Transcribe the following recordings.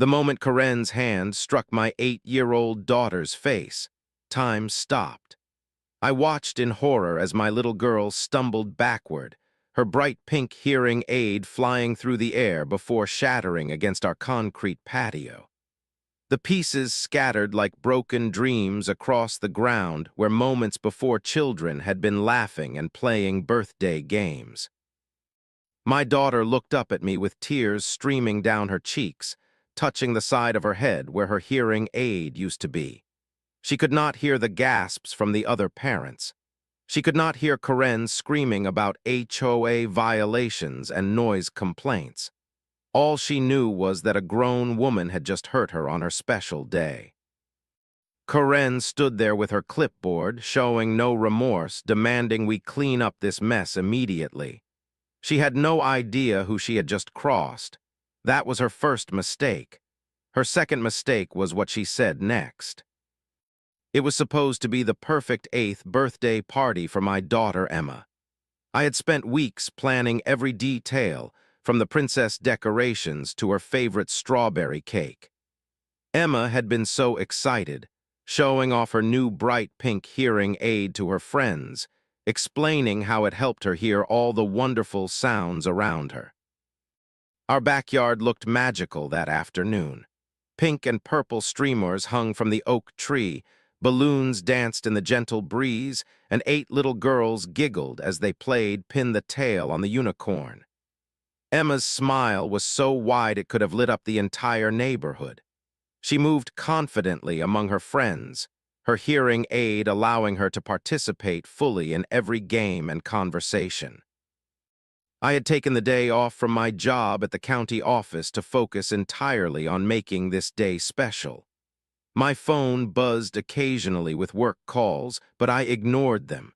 The moment Karen's hand struck my 8-year-old daughter's face, time stopped. I watched in horror as my little girl stumbled backward, her bright pink hearing aid flying through the air before shattering against our concrete patio. The pieces scattered like broken dreams across the ground where moments before children had been laughing and playing birthday games. My daughter looked up at me with tears streaming down her cheeks, touching the side of her head where her hearing aid used to be. She could not hear the gasps from the other parents. She could not hear Karen screaming about HOA violations and noise complaints. All she knew was that a grown woman had just hurt her on her special day. Karen stood there with her clipboard, showing no remorse, demanding we clean up this mess immediately. She had no idea who she had just crossed. That was her first mistake. Her second mistake was what she said next. It was supposed to be the perfect 8th birthday party for my daughter Emma. I had spent weeks planning every detail, from the princess decorations to her favorite strawberry cake. Emma had been so excited, showing off her new bright pink hearing aid to her friends, explaining how it helped her hear all the wonderful sounds around her. Our backyard looked magical that afternoon. Pink and purple streamers hung from the oak tree, balloons danced in the gentle breeze, and 8 little girls giggled as they played pin the tail on the unicorn. Emma's smile was so wide it could have lit up the entire neighborhood. She moved confidently among her friends, her hearing aid allowing her to participate fully in every game and conversation. I had taken the day off from my job at the county office to focus entirely on making this day special. My phone buzzed occasionally with work calls, but I ignored them.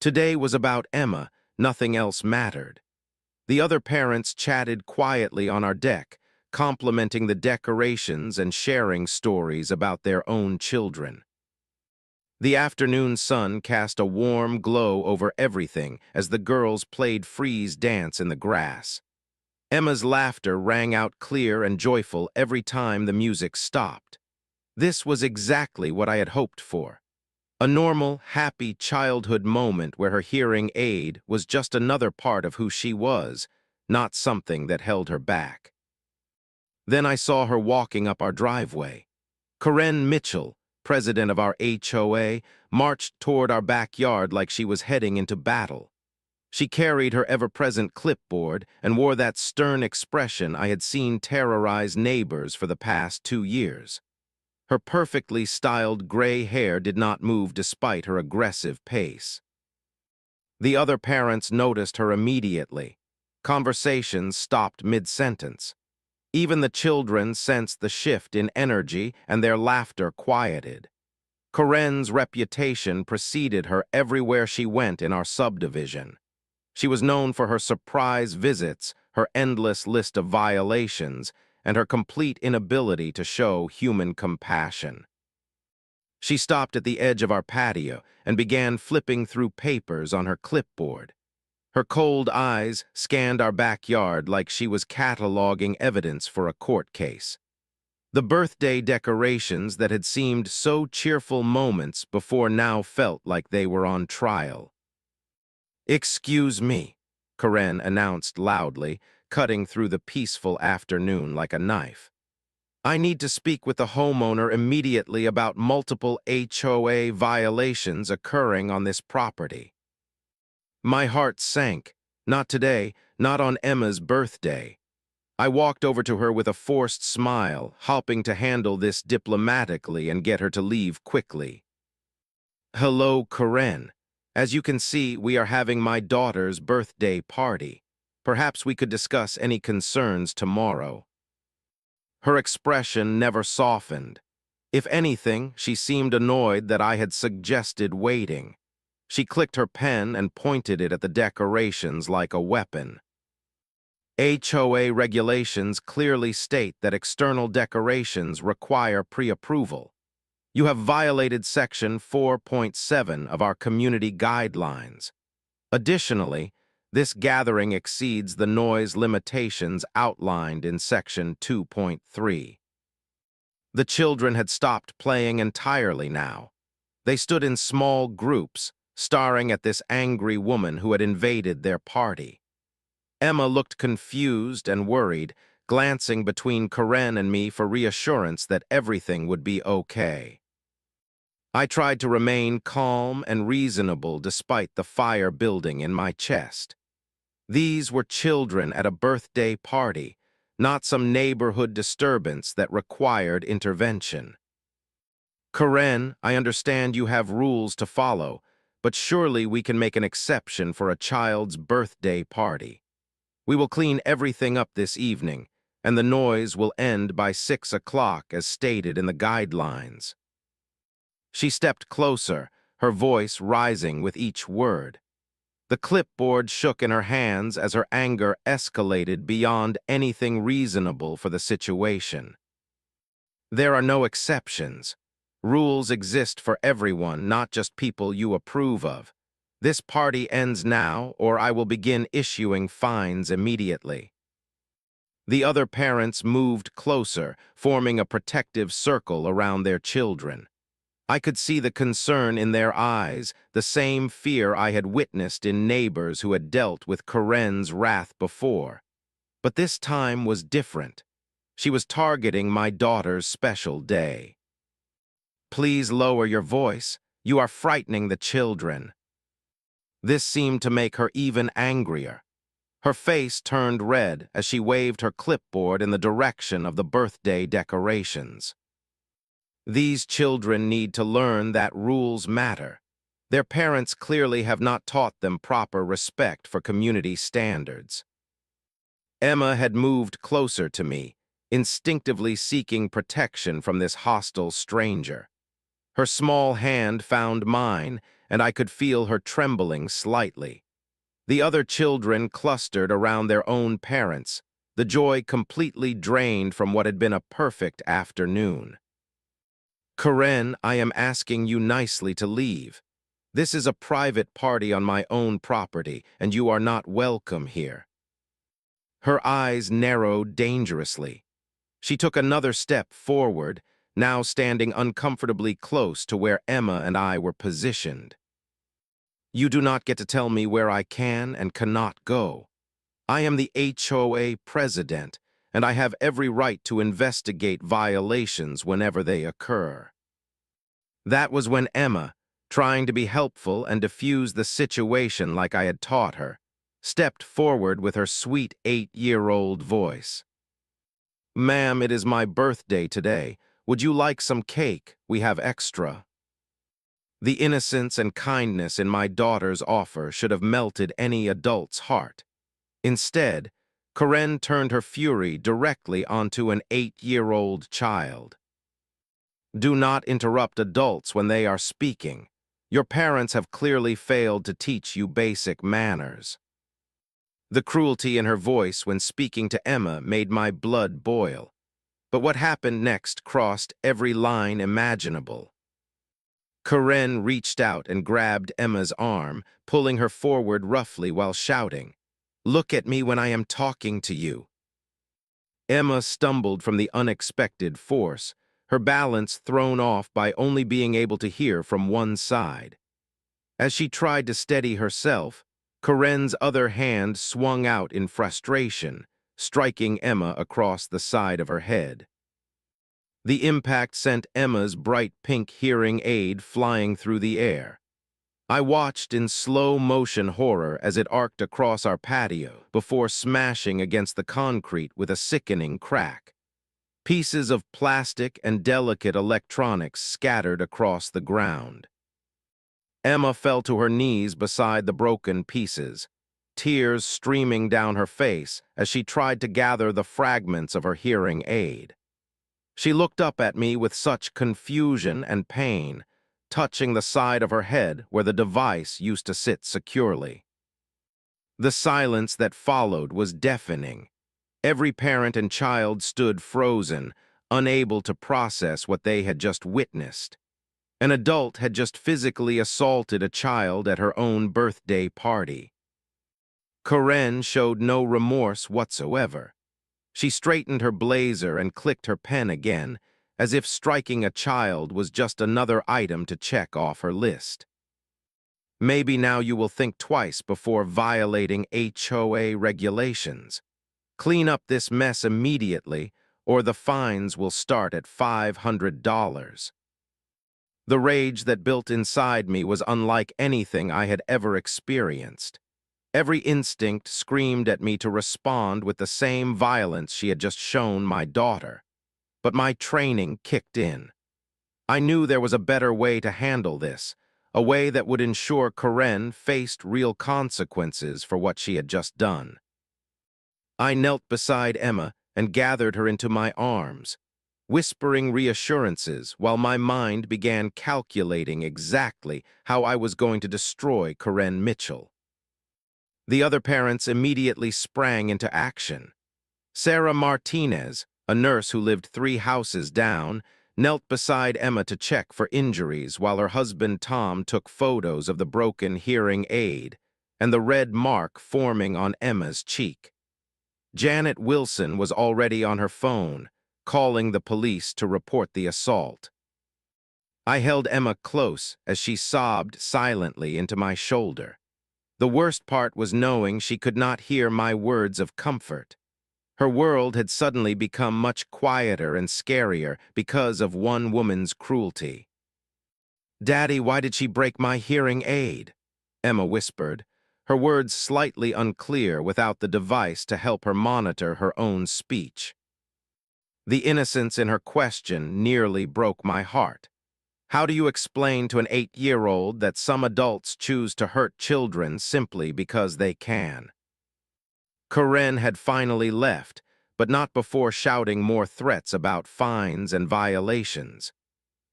Today was about Emma, nothing else mattered. The other parents chatted quietly on our deck, complimenting the decorations and sharing stories about their own children. The afternoon sun cast a warm glow over everything as the girls played freeze dance in the grass. Emma's laughter rang out clear and joyful every time the music stopped. This was exactly what I had hoped for. A normal, happy childhood moment where her hearing aid was just another part of who she was, not something that held her back. Then I saw her walking up our driveway. Karen Mitchell, president of our HOA, marched toward our backyard like she was heading into battle. She carried her ever-present clipboard and wore that stern expression I had seen terrorize neighbors for the past 2 years. Her perfectly styled gray hair did not move despite her aggressive pace. The other parents noticed her immediately. Conversations stopped mid-sentence. Even the children sensed the shift in energy and their laughter quieted. Karen's reputation preceded her everywhere she went in our subdivision. She was known for her surprise visits, her endless list of violations, and her complete inability to show human compassion. She stopped at the edge of our patio and began flipping through papers on her clipboard. Her cold eyes scanned our backyard like she was cataloging evidence for a court case. The birthday decorations that had seemed so cheerful moments before now felt like they were on trial. "Excuse me," Karen announced loudly, cutting through the peaceful afternoon like a knife. "I need to speak with the homeowner immediately about multiple HOA violations occurring on this property." My heart sank. Not today, not on Emma's birthday. I walked over to her with a forced smile, hoping to handle this diplomatically and get her to leave quickly. "Hello, Karen. As you can see, we are having my daughter's birthday party. Perhaps we could discuss any concerns tomorrow." Her expression never softened. If anything, she seemed annoyed that I had suggested waiting. She clicked her pen and pointed it at the decorations like a weapon. HOA regulations clearly state that external decorations require pre-approval. You have violated Section 4.7 of our community guidelines. Additionally, this gathering exceeds the noise limitations outlined in Section 2.3. The children had stopped playing entirely now. They stood in small groups, staring at this angry woman who had invaded their party. Emma looked confused and worried, glancing between Karen and me for reassurance that everything would be okay. I tried to remain calm and reasonable despite the fire building in my chest. These were children at a birthday party, not some neighborhood disturbance that required intervention. Karen, I understand you have rules to follow, but surely we can make an exception for a child's birthday party. We will clean everything up this evening, and the noise will end by 6 o'clock as stated in the guidelines. She stepped closer, her voice rising with each word. The clipboard shook in her hands as her anger escalated beyond anything reasonable for the situation. There are no exceptions. Rules exist for everyone, not just people you approve of. This party ends now, or I will begin issuing fines immediately. The other parents moved closer, forming a protective circle around their children. I could see the concern in their eyes, the same fear I had witnessed in neighbors who had dealt with Karen's wrath before. But this time was different. She was targeting my daughter's special day. Please lower your voice. You are frightening the children. This seemed to make her even angrier. Her face turned red as she waved her clipboard in the direction of the birthday decorations. These children need to learn that rules matter. Their parents clearly have not taught them proper respect for community standards. Emma had moved closer to me, instinctively seeking protection from this hostile stranger. Her small hand found mine, and I could feel her trembling slightly. The other children clustered around their own parents, the joy completely drained from what had been a perfect afternoon. Karen, I am asking you nicely to leave. This is a private party on my own property, and you are not welcome here. Her eyes narrowed dangerously. She took another step forward, now standing uncomfortably close to where Emma and I were positioned. You do not get to tell me where I can and cannot go. I am the HOA president, and I have every right to investigate violations whenever they occur. That was when Emma, trying to be helpful and diffuse the situation like I had taught her, stepped forward with her sweet 8-year-old voice. Ma'am, it is my birthday today. Would you like some cake? We have extra. The innocence and kindness in my daughter's offer should have melted any adult's heart. Instead, Karen turned her fury directly onto an 8-year-old child. Do not interrupt adults when they are speaking. Your parents have clearly failed to teach you basic manners. The cruelty in her voice when speaking to Emma made my blood boil. But what happened next crossed every line imaginable. Karen reached out and grabbed Emma's arm, pulling her forward roughly while shouting, "Look at me when I am talking to you." Emma stumbled from the unexpected force, her balance thrown off by only being able to hear from one side. As she tried to steady herself, Karen's other hand swung out in frustration, striking Emma across the side of her head. The impact sent Emma's bright pink hearing aid flying through the air. I watched in slow-motion horror as it arced across our patio before smashing against the concrete with a sickening crack. Pieces of plastic and delicate electronics scattered across the ground. Emma fell to her knees beside the broken pieces, tears streaming down her face as she tried to gather the fragments of her hearing aid. She looked up at me with such confusion and pain, touching the side of her head where the device used to sit securely. The silence that followed was deafening. Every parent and child stood frozen, unable to process what they had just witnessed. An adult had just physically assaulted a child at her own birthday party. Karen showed no remorse whatsoever. She straightened her blazer and clicked her pen again, as if striking a child was just another item to check off her list. Maybe now you will think twice before violating HOA regulations. Clean up this mess immediately, or the fines will start at $500. The rage that built inside me was unlike anything I had ever experienced. Every instinct screamed at me to respond with the same violence she had just shown my daughter. But my training kicked in. I knew there was a better way to handle this, a way that would ensure Karen faced real consequences for what she had just done. I knelt beside Emma and gathered her into my arms, whispering reassurances while my mind began calculating exactly how I was going to destroy Karen Mitchell. The other parents immediately sprang into action. Sarah Martinez, a nurse who lived 3 houses down, knelt beside Emma to check for injuries while her husband Tom took photos of the broken hearing aid and the red mark forming on Emma's cheek. Janet Wilson was already on her phone, calling the police to report the assault. I held Emma close as she sobbed silently into my shoulder. The worst part was knowing she could not hear my words of comfort. Her world had suddenly become much quieter and scarier because of one woman's cruelty. "Daddy, why did she break my hearing aid?" Emma whispered, her words slightly unclear without the device to help her monitor her own speech. The innocence in her question nearly broke my heart. How do you explain to an 8-year-old that some adults choose to hurt children simply because they can? Karen had finally left, but not before shouting more threats about fines and violations.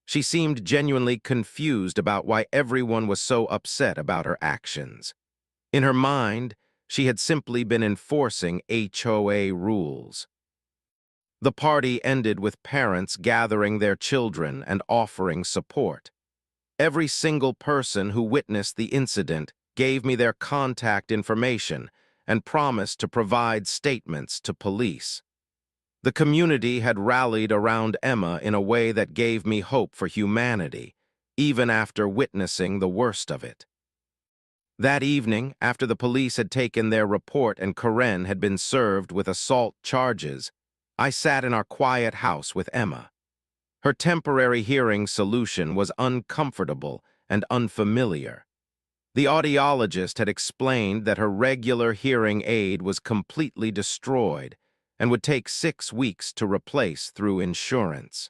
She seemed genuinely confused about why everyone was so upset about her actions. In her mind, she had simply been enforcing HOA rules. The party ended with parents gathering their children and offering support. Every single person who witnessed the incident gave me their contact information and promised to provide statements to police. The community had rallied around Emma in a way that gave me hope for humanity, even after witnessing the worst of it. That evening, after the police had taken their report and Karen had been served with assault charges, I sat in our quiet house with Emma. Her temporary hearing solution was uncomfortable and unfamiliar. The audiologist had explained that her regular hearing aid was completely destroyed and would take 6 weeks to replace through insurance.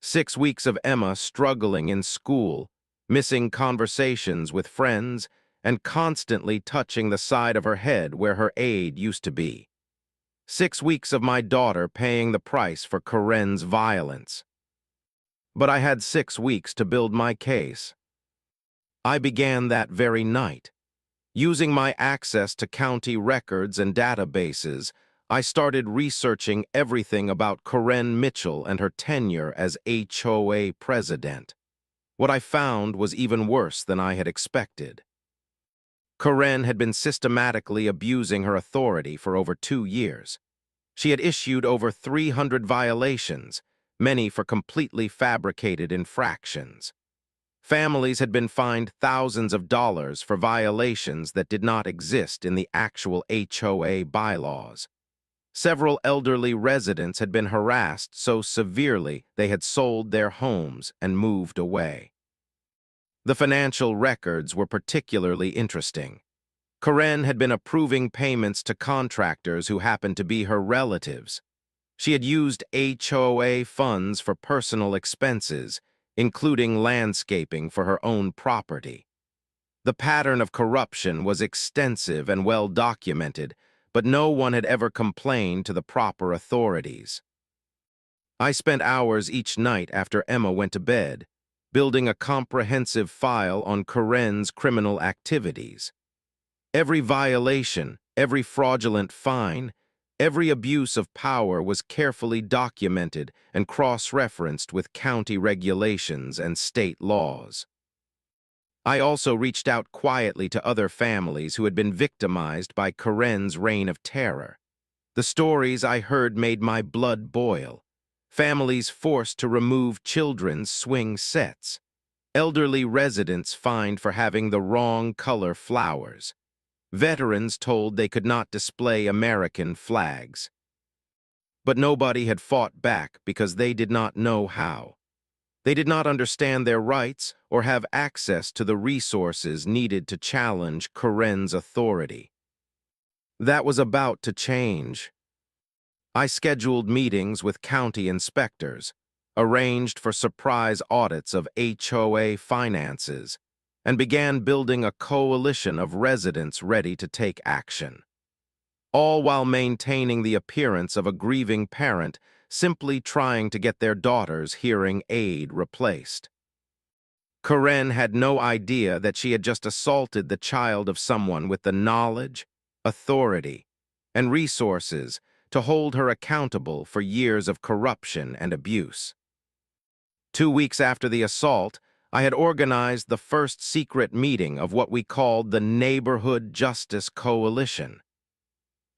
6 weeks of Emma struggling in school, missing conversations with friends, and constantly touching the side of her head where her aid used to be. 6 weeks of my daughter paying the price for Karen's violence. But I had 6 weeks to build my case. I began that very night. Using my access to county records and databases, I started researching everything about Karen Mitchell and her tenure as HOA president. What I found was even worse than I had expected. Karen had been systematically abusing her authority for over 2 years. She had issued over 300 violations, many for completely fabricated infractions. Families had been fined thousands of dollars for violations that did not exist in the actual HOA bylaws. Several elderly residents had been harassed so severely they had sold their homes and moved away. The financial records were particularly interesting. Karen had been approving payments to contractors who happened to be her relatives. She had used HOA funds for personal expenses, including landscaping for her own property. The pattern of corruption was extensive and well documented, but no one had ever complained to the proper authorities. I spent hours each night after Emma went to bed, building a comprehensive file on Karen's criminal activities. Every violation, every fraudulent fine, every abuse of power was carefully documented and cross-referenced with county regulations and state laws. I also reached out quietly to other families who had been victimized by Karen's reign of terror. The stories I heard made my blood boil. families forced to remove children's swing sets, elderly residents fined for having the wrong color flowers, veterans told they could not display American flags. But nobody had fought back because they did not know how. They did not understand their rights or have access to the resources needed to challenge Karen's authority. That was about to change. I scheduled meetings with county inspectors, arranged for surprise audits of HOA finances, and began building a coalition of residents ready to take action, all while maintaining the appearance of a grieving parent simply trying to get their daughter's hearing aid replaced. Karen had no idea that she had just assaulted the child of someone with the knowledge, authority, and resources to hold her accountable for years of corruption and abuse. 2 weeks after the assault, I had organized the first secret meeting of what we called the Neighborhood Justice Coalition.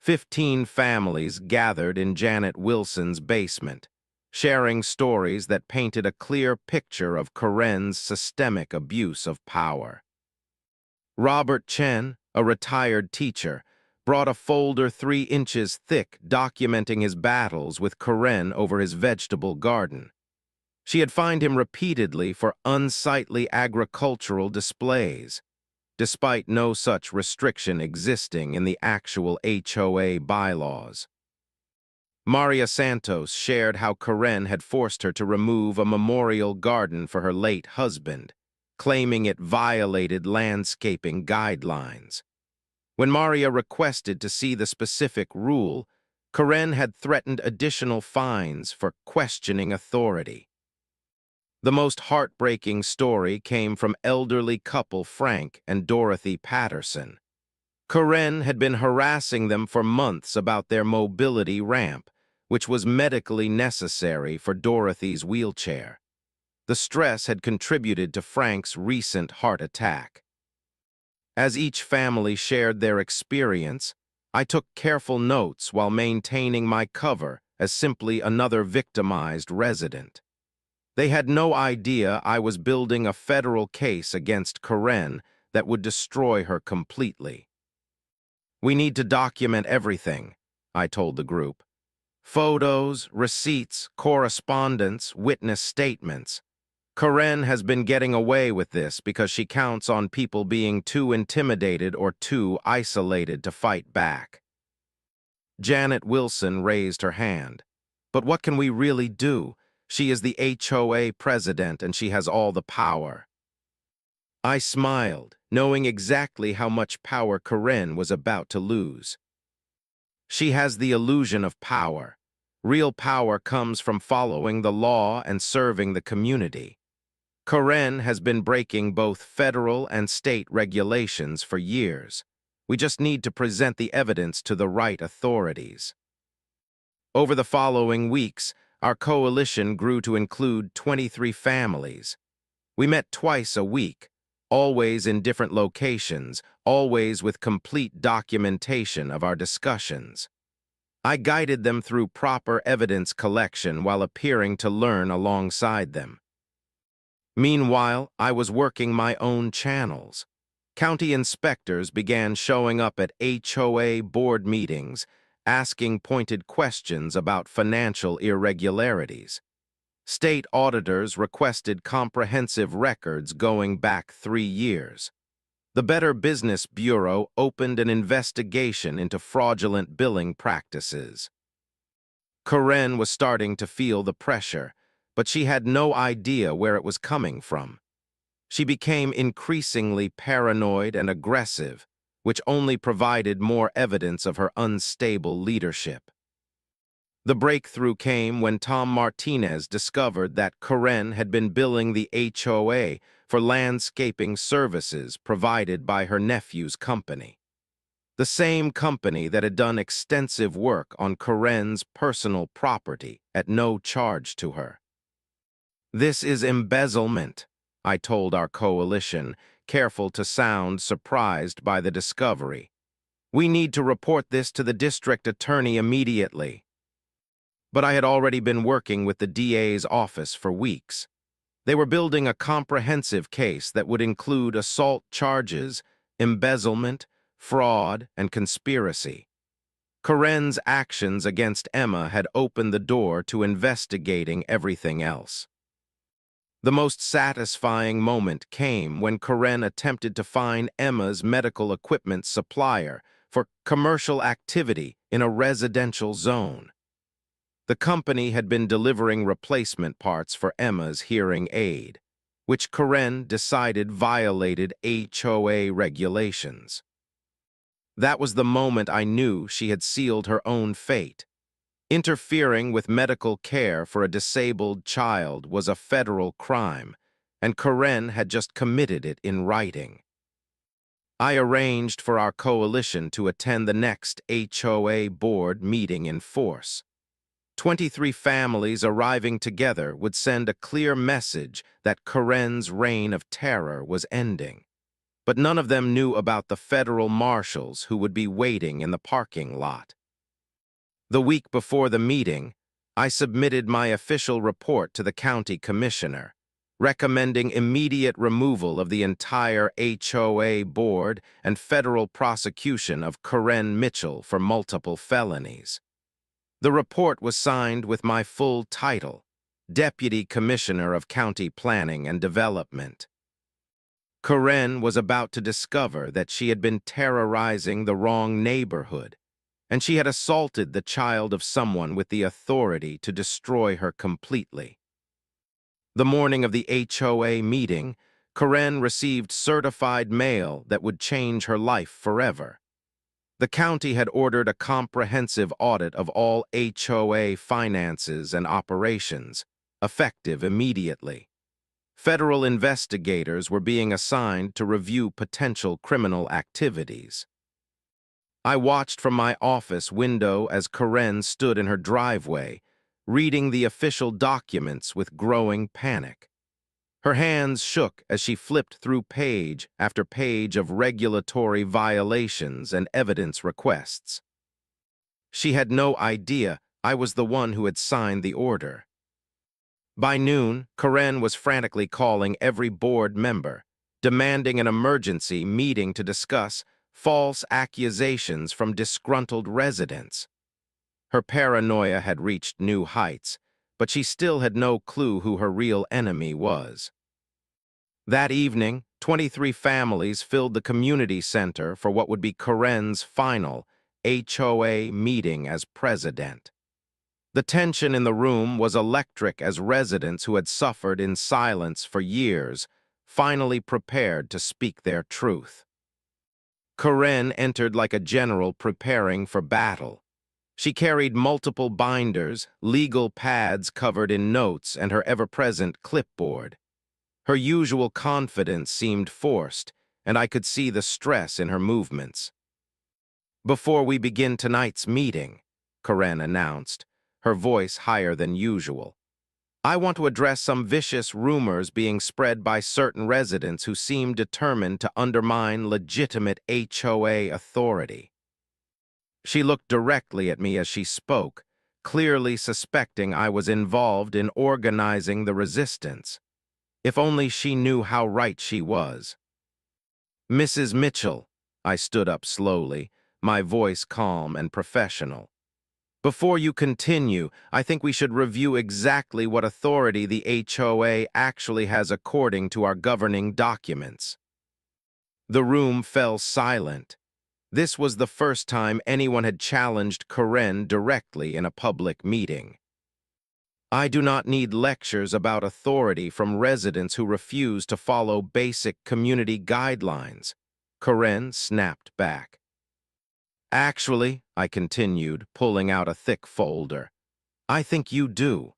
15 families gathered in Janet Wilson's basement, sharing stories that painted a clear picture of Karen's systemic abuse of power. Robert Chen, a retired teacher, brought a folder 3 inches thick documenting his battles with Karen over his vegetable garden. She had fined him repeatedly for unsightly agricultural displays, despite no such restriction existing in the actual HOA bylaws. Maria Santos shared how Karen had forced her to remove a memorial garden for her late husband, claiming it violated landscaping guidelines. When Maria requested to see the specific rule, Karen had threatened additional fines for questioning authority. The most heartbreaking story came from elderly couple Frank and Dorothy Patterson. Karen had been harassing them for months about their mobility ramp, which was medically necessary for Dorothy's wheelchair. The stress had contributed to Frank's recent heart attack. As each family shared their experience, I took careful notes while maintaining my cover as simply another victimized resident. They had no idea I was building a federal case against Karen that would destroy her completely. "We need to document everything," I told the group. "Photos, receipts, correspondence, witness statements. Karen has been getting away with this because she counts on people being too intimidated or too isolated to fight back." Janet Wilson raised her hand. "But what can we really do? She is the HOA president and she has all the power." I smiled, knowing exactly how much power Karen was about to lose. "She has the illusion of power. Real power comes from following the law and serving the community. Karen has been breaking both federal and state regulations for years. We just need to present the evidence to the right authorities." Over the following weeks, our coalition grew to include 23 families. We met twice a week, always in different locations, always with complete documentation of our discussions. I guided them through proper evidence collection while appearing to learn alongside them. Meanwhile, I was working my own channels. County inspectors began showing up at HOA board meetings, asking pointed questions about financial irregularities. State auditors requested comprehensive records going back 3 years. The Better Business Bureau opened an investigation into fraudulent billing practices. Karen was starting to feel the pressure, but she had no idea where it was coming from. She became increasingly paranoid and aggressive, which only provided more evidence of her unstable leadership. The breakthrough came when Tom Martinez discovered that Karen had been billing the HOA for landscaping services provided by her nephew's company. The same company that had done extensive work on Karen's personal property at no charge to her. "This is embezzlement," I told our coalition, careful to sound surprised by the discovery. "We need to report this to the district attorney immediately." but I had already been working with the DA's office for weeks. They were building a comprehensive case that would include assault charges, embezzlement, fraud, and conspiracy. Corinne's actions against Emma had opened the door to investigating everything else. The most satisfying moment came when Corinne attempted to find Emma's medical equipment supplier for commercial activity in a residential zone. The company had been delivering replacement parts for Emma's hearing aid, which Corinne decided violated HOA regulations. That was the moment I knew she had sealed her own fate. Interfering with medical care for a disabled child was a federal crime, and Corinne had just committed it in writing. I arranged for our coalition to attend the next HOA board meeting in force. 23 families arriving together would send a clear message that Corinne's reign of terror was ending. But none of them knew about the federal marshals who would be waiting in the parking lot. The week before the meeting, I submitted my official report to the county commissioner, recommending immediate removal of the entire HOA board and federal prosecution of Corinne Mitchell for multiple felonies. The report was signed with my full title, Deputy Commissioner of County Planning and Development. Corinne was about to discover that she had been terrorizing the wrong neighborhood, and she had assaulted the child of someone with the authority to destroy her completely. The morning of the HOA meeting, Corinne received certified mail that would change her life forever. The county had ordered a comprehensive audit of all HOA finances and operations, effective immediately. Federal investigators were being assigned to review potential criminal activities. I watched from my office window as Corinne stood in her driveway, reading the official documents with growing panic. Her hands shook as she flipped through page after page of regulatory violations and evidence requests. She had no idea I was the one who had signed the order. By noon, Corinne was frantically calling every board member, demanding an emergency meeting to discuss false accusations from disgruntled residents. Her paranoia had reached new heights, but she still had no clue who her real enemy was. That evening, 23 families filled the community center for what would be Corinne's final HOA meeting as president. The tension in the room was electric as residents who had suffered in silence for years finally prepared to speak their truth. Corinne entered like a general preparing for battle. She carried multiple binders, legal pads covered in notes, and her ever-present clipboard. Her usual confidence seemed forced, and I could see the stress in her movements. "Before we begin tonight's meeting," Corinne announced, her voice higher than usual, "I want to address some vicious rumors being spread by certain residents who seem determined to undermine legitimate HOA authority." She looked directly at me as she spoke, clearly suspecting I was involved in organizing the resistance. If only she knew how right she was. "Mrs. Mitchell," I stood up slowly, my voice calm and professional. "Before you continue, I think we should review exactly what authority the HOA actually has according to our governing documents." The room fell silent. This was the first time anyone had challenged Corinne directly in a public meeting. "I do not need lectures about authority from residents who refuse to follow basic community guidelines," Corinne snapped back. "Actually," I continued, pulling out a thick folder, "I think you do.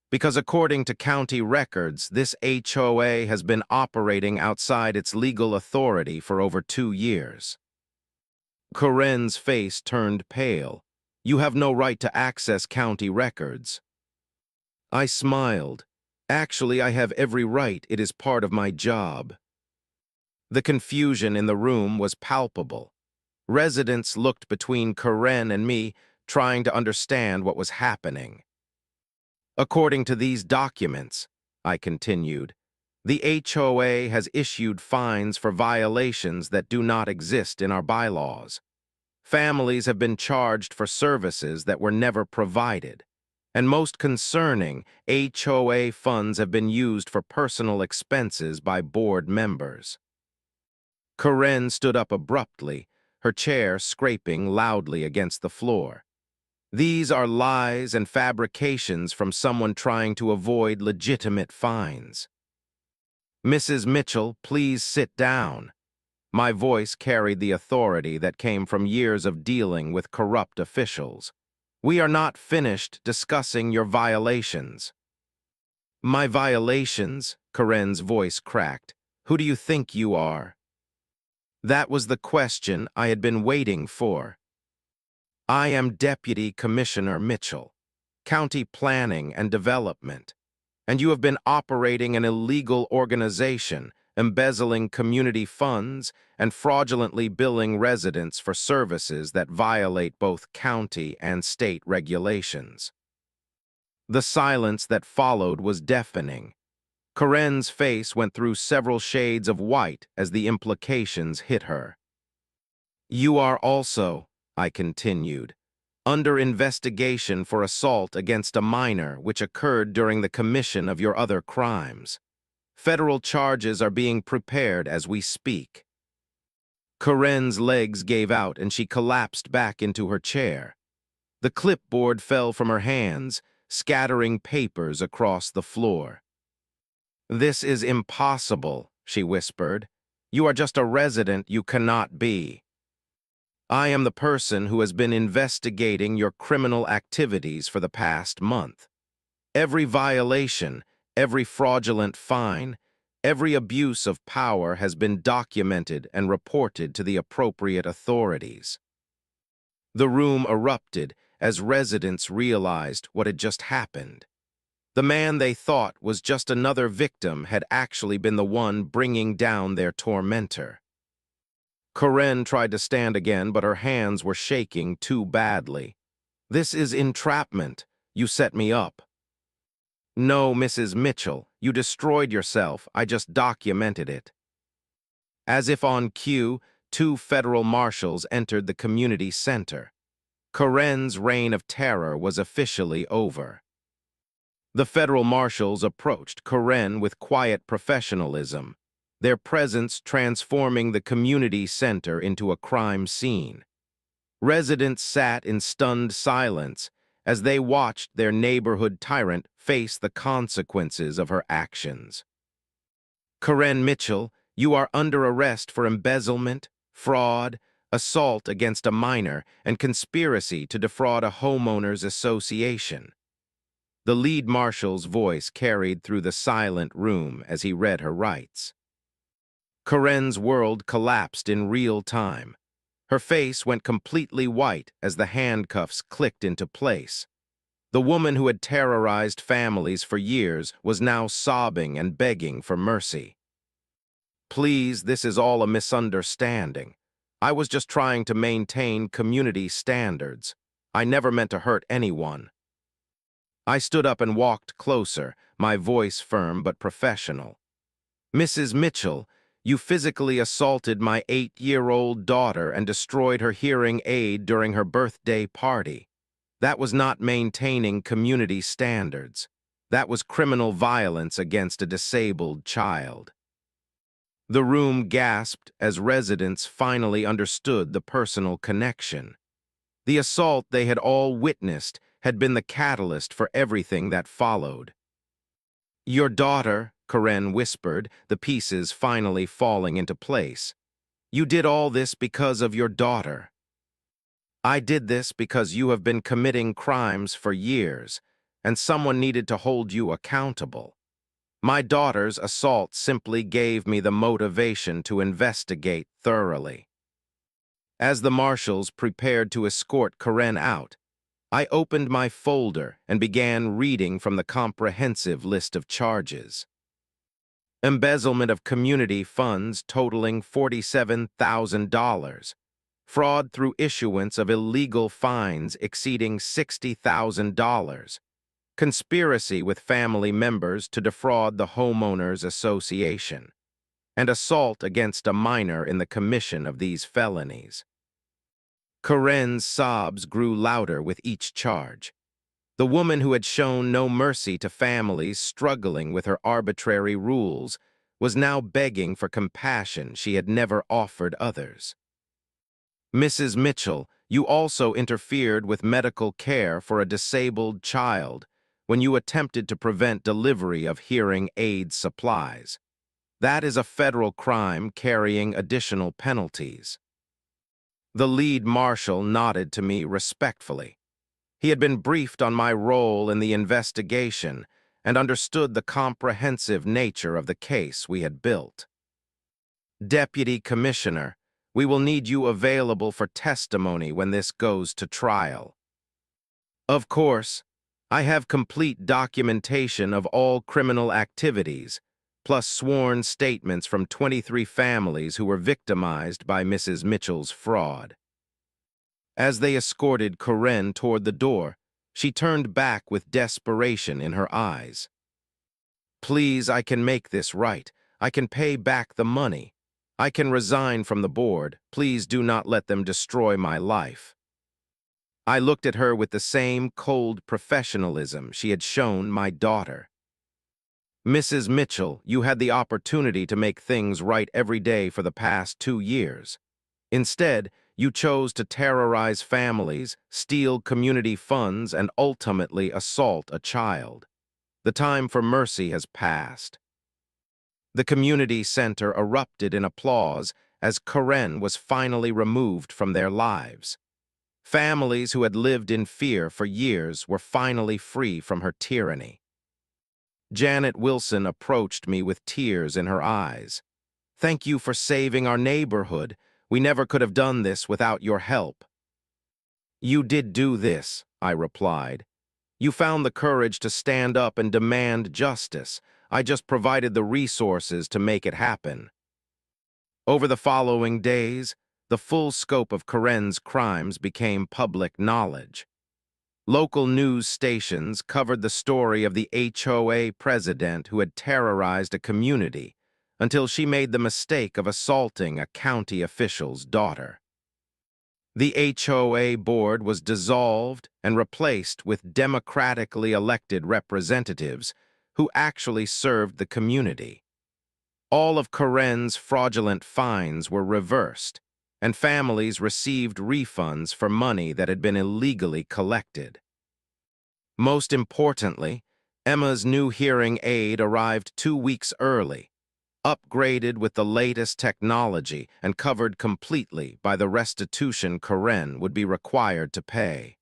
Because according to county records, this HOA has been operating outside its legal authority for over 2 years. Corinne's face turned pale. "You have no right to access county records." I smiled. "Actually, I have every right. It is part of my job." The confusion in the room was palpable. Residents looked between Corinne and me, trying to understand what was happening. According to these documents, I continued, the HOA has issued fines for violations that do not exist in our bylaws. Families have been charged for services that were never provided. And most concerning, HOA funds have been used for personal expenses by board members. Karen stood up abruptly, her chair scraping loudly against the floor. These are lies and fabrications from someone trying to avoid legitimate fines. Mrs. Mitchell, please sit down. My voice carried the authority that came from years of dealing with corrupt officials. We are not finished discussing your violations. My violations? Karen's voice cracked. Who do you think you are? That was the question I had been waiting for. I am Deputy Commissioner Mitchell, County Planning and Development, and you have been operating an illegal organization, embezzling community funds and fraudulently billing residents for services that violate both county and state regulations. The silence that followed was deafening. Karen's face went through several shades of white as the implications hit her. You are also, I continued, under investigation for assault against a minor which occurred during the commission of your other crimes. Federal charges are being prepared as we speak. Karen's legs gave out and she collapsed back into her chair. The clipboard fell from her hands, scattering papers across the floor. This is impossible, she whispered. You are just a resident you cannot be. I am the person who has been investigating your criminal activities for the past month. Every violation, every fraudulent fine, every abuse of power has been documented and reported to the appropriate authorities. The room erupted as residents realized what had just happened. The man they thought was just another victim had actually been the one bringing down their tormentor. Karen tried to stand again, but her hands were shaking too badly. This is entrapment. You set me up. No, Mrs. Mitchell, you destroyed yourself. I just documented it. As if on cue, 2 federal marshals entered the community center. Karen's reign of terror was officially over. The federal marshals approached Karen with quiet professionalism, their presence transforming the community center into a crime scene. Residents sat in stunned silence as they watched their neighborhood tyrant face the consequences of her actions. Karen Mitchell, you are under arrest for embezzlement, fraud, assault against a minor, and conspiracy to defraud a homeowners association. The lead marshal's voice carried through the silent room as he read her rights. Karen's world collapsed in real time. Her face went completely white as the handcuffs clicked into place. The woman who had terrorized families for years was now sobbing and begging for mercy. Please, this is all a misunderstanding. I was just trying to maintain community standards. I never meant to hurt anyone. I stood up and walked closer, my voice firm but professional. Mrs. Mitchell, you physically assaulted my 8-year-old daughter and destroyed her hearing aid during her birthday party. That was not maintaining community standards. That was criminal violence against a disabled child. The room gasped as residents finally understood the personal connection. The assault they had all witnessed had been the catalyst for everything that followed. Your daughter, Karen whispered, the pieces finally falling into place. You did all this because of your daughter. I did this because you have been committing crimes for years, and someone needed to hold you accountable. My daughter's assault simply gave me the motivation to investigate thoroughly. As the marshals prepared to escort Karen out, I opened my folder and began reading from the comprehensive list of charges. Embezzlement of community funds totaling $47,000. Fraud through issuance of illegal fines exceeding $60,000. conspiracy with family members to defraud the homeowners association, and assault against a minor in the commission of these felonies. Karen's sobs grew louder with each charge. The woman who had shown no mercy to families struggling with her arbitrary rules was now begging for compassion she had never offered others. Mrs. Mitchell, you also interfered with medical care for a disabled child when you attempted to prevent delivery of hearing aid supplies. That is a federal crime carrying additional penalties. The lead marshal nodded to me respectfully. He had been briefed on my role in the investigation and understood the comprehensive nature of the case we had built. Deputy Commissioner, we will need you available for testimony when this goes to trial. Of course, I have complete documentation of all criminal activities, plus sworn statements from 23 families who were victimized by Mrs. Mitchell's fraud. As they escorted Karen toward the door, she turned back with desperation in her eyes. Please, I can make this right. I can pay back the money. I can resign from the board. Please do not let them destroy my life. I looked at her with the same cold professionalism she had shown my daughter. Mrs. Mitchell, you had the opportunity to make things right every day for the past 2 years. Instead, you chose to terrorize families, steal community funds, and ultimately assault a child. The time for mercy has passed. The community center erupted in applause as Karen was finally removed from their lives. Families who had lived in fear for years were finally free from her tyranny. Janet Wilson approached me with tears in her eyes. Thank you for saving our neighborhood. We never could have done this without your help. You did do this, I replied. You found the courage to stand up and demand justice. I just provided the resources to make it happen. Over the following days, the full scope of Karen's crimes became public knowledge. Local news stations covered the story of the HOA president who had terrorized a community until she made the mistake of assaulting a county official's daughter. The HOA board was dissolved and replaced with democratically elected representatives who actually served the community. All of Karen's fraudulent fines were reversed, and families received refunds for money that had been illegally collected. Most importantly, Emma's new hearing aid arrived 2 weeks early, upgraded with the latest technology and covered completely by the restitution Karen would be required to pay.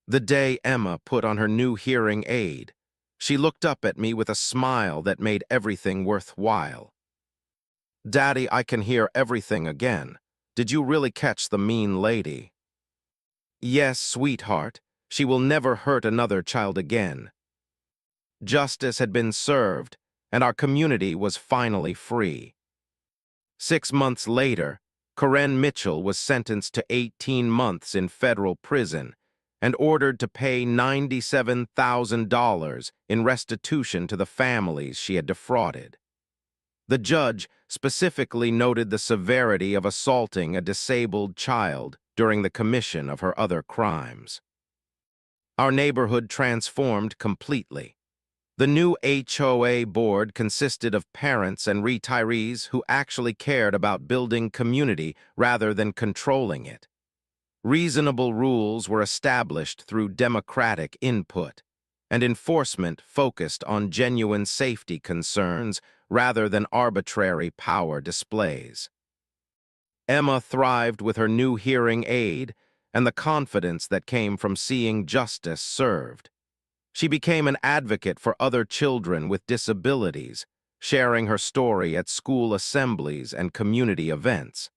The day Emma put on her new hearing aid, she looked up at me with a smile that made everything worthwhile. Daddy, I can hear everything again. Did you really catch the mean lady? Yes, sweetheart. She will never hurt another child again. Justice had been served, and our community was finally free. 6 months later, Karen Mitchell was sentenced to 18 months in federal prison and ordered to pay $97,000 in restitution to the families she had defrauded. The judge specifically noted the severity of assaulting a disabled child during the commission of her other crimes. Our neighborhood transformed completely. The new HOA board consisted of parents and retirees who actually cared about building community rather than controlling it. Reasonable rules were established through democratic input, and enforcement focused on genuine safety concerns rather than arbitrary power displays. Emma thrived with her new hearing aid and the confidence that came from seeing justice served. She became an advocate for other children with disabilities, sharing her story at school assemblies and community events.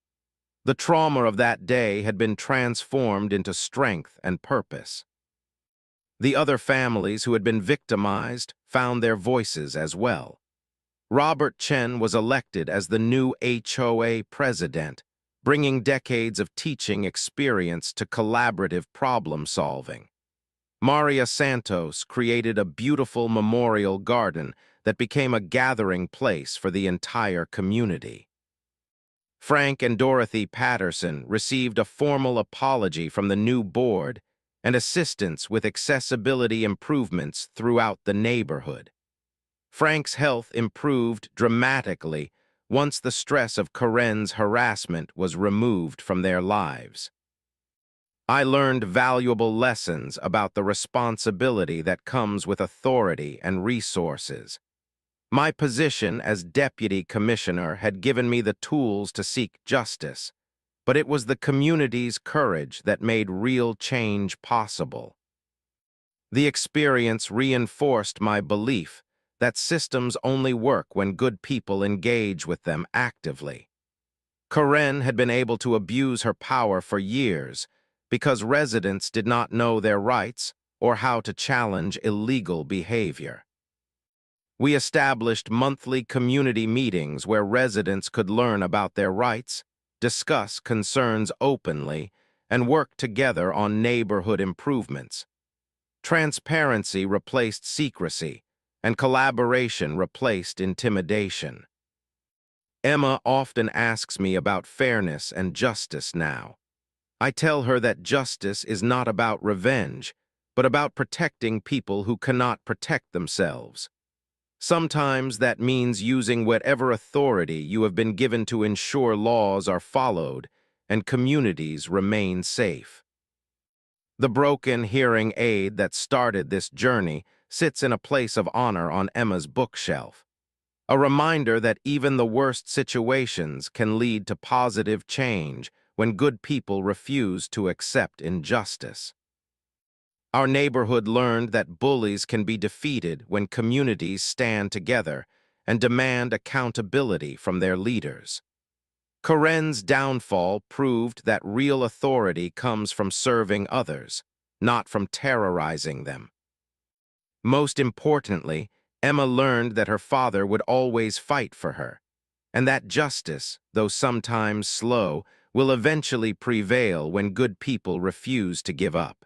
The trauma of that day had been transformed into strength and purpose. The other families who had been victimized found their voices as well. Robert Chen was elected as the new HOA president, bringing decades of teaching experience to collaborative problem-solving. Maria Santos created a beautiful memorial garden that became a gathering place for the entire community. Frank and Dorothy Patterson received a formal apology from the new board and assistance with accessibility improvements throughout the neighborhood. Frank's health improved dramatically once the stress of Karen's harassment was removed from their lives. I learned valuable lessons about the responsibility that comes with authority and resources. My position as deputy commissioner had given me the tools to seek justice, but it was the community's courage that made real change possible. The experience reinforced my belief that systems only work when good people engage with them actively. Karen had been able to abuse her power for years because residents did not know their rights or how to challenge illegal behavior. We established monthly community meetings where residents could learn about their rights, discuss concerns openly, and work together on neighborhood improvements. Transparency replaced secrecy, and collaboration replaced intimidation. Emma often asks me about fairness and justice now. I tell her that justice is not about revenge, but about protecting people who cannot protect themselves. Sometimes that means using whatever authority you have been given to ensure laws are followed and communities remain safe. The broken hearing aid that started this journey sits in a place of honor on Emma's bookshelf, a reminder that even the worst situations can lead to positive change when good people refuse to accept injustice. Our neighborhood learned that bullies can be defeated when communities stand together and demand accountability from their leaders. Karen's downfall proved that real authority comes from serving others, not from terrorizing them. Most importantly, Emma learned that her father would always fight for her, and that justice, though sometimes slow, will eventually prevail when good people refuse to give up.